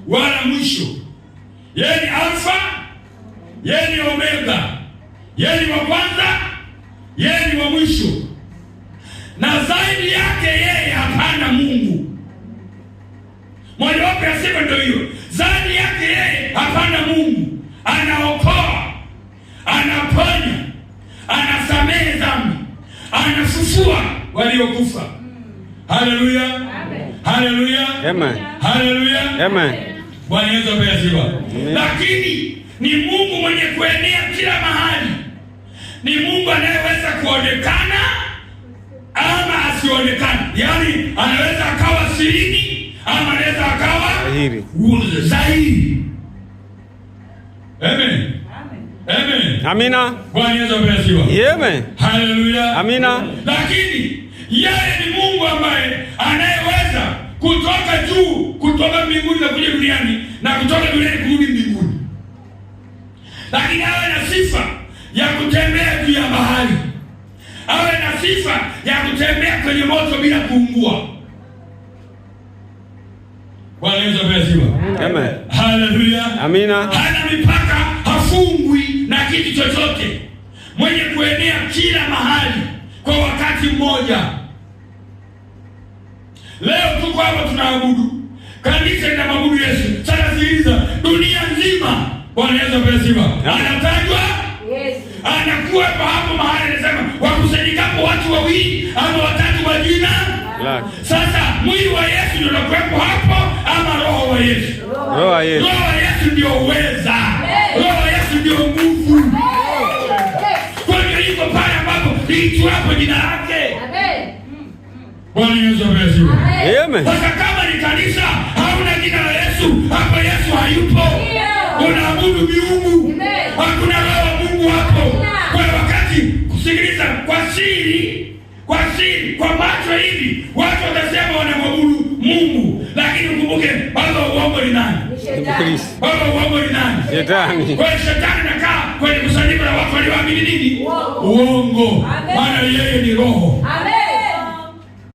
wala mwisho. Yeye ni Alfa, yeye ni Omega, yeye ni wa kwanza, yeye ni wa mwisho, na zaidi yake yeye hapana Mungu. Mojawapo ya sifa ndio hiyo, zaidi yake yeye hapana Mungu. Anaokoa, anaponya, anasamehe dhambi, anafufua waliokufa. Haleluya, amen. Haleluya, amen. Haleluya, amen. Bwana Yesu asifiwe. Lakini ni Mungu mwenye kuenea kila mahali. Ni Mungu anayeweza kuonekana ama asionekane. Yaani anaweza akawa sirini ama anaweza akawa dhahiri. Amen. Amen. Amina. Bwana Yesu asifiwe. Amen. Haleluya. Amina. Lakini yeye ni Mungu ambaye anayeweza kutoka juu, kutoka mbinguni na kuja duniani, na kutoka duniani kurudi mbinguni. Lakini awe na sifa ya kutembea juu ya bahari, awe na sifa ya kutembea kwenye moto bila kuungua. Bwana Yesu asifiwe. Amen. Haleluya. Amina. Hana mipaka, hafungwi na kitu chochote, mwenye kuenea kila mahali kwa wakati mmoja. Leo tuko hapa tunaabudu, kanisa linamwabudu Yesu. Sasa sikiliza, dunia nzima Bwana Yesu asifiwe anatajwa, anakuwa hapo mahali anasema wakusanyikapo watu wawili ama watatu kwa jina. Sasa mwili wa Yesu ndio unakuwepo hapo ama roho wa Yesu? Roho wa Yesu. Roho wa Yesu ndio uweza. Roho wa Yesu ndio nguvu. Kwa hiyo iko pale ambapo liitwapo jina lake. Bwana Yesu asifiwe. Amen. Sasa kama ni kanisa hauna jina la Yesu, hapo Yesu hayupo. Unaabudu miungu. Hakuna roho wa Mungu hapo. Kwa wakati kusikiliza kwa siri, kwa macho hivi, watu watasema wanamwabudu Mungu, lakini ukumbuke baba uongo ni nani? Shetani. Baba uongo ni nani? Shetani. Kwa shetani anakaa kwenye kusanyiko la watu walioamini nini? Uongo. Maana yeye ni roho. Amen.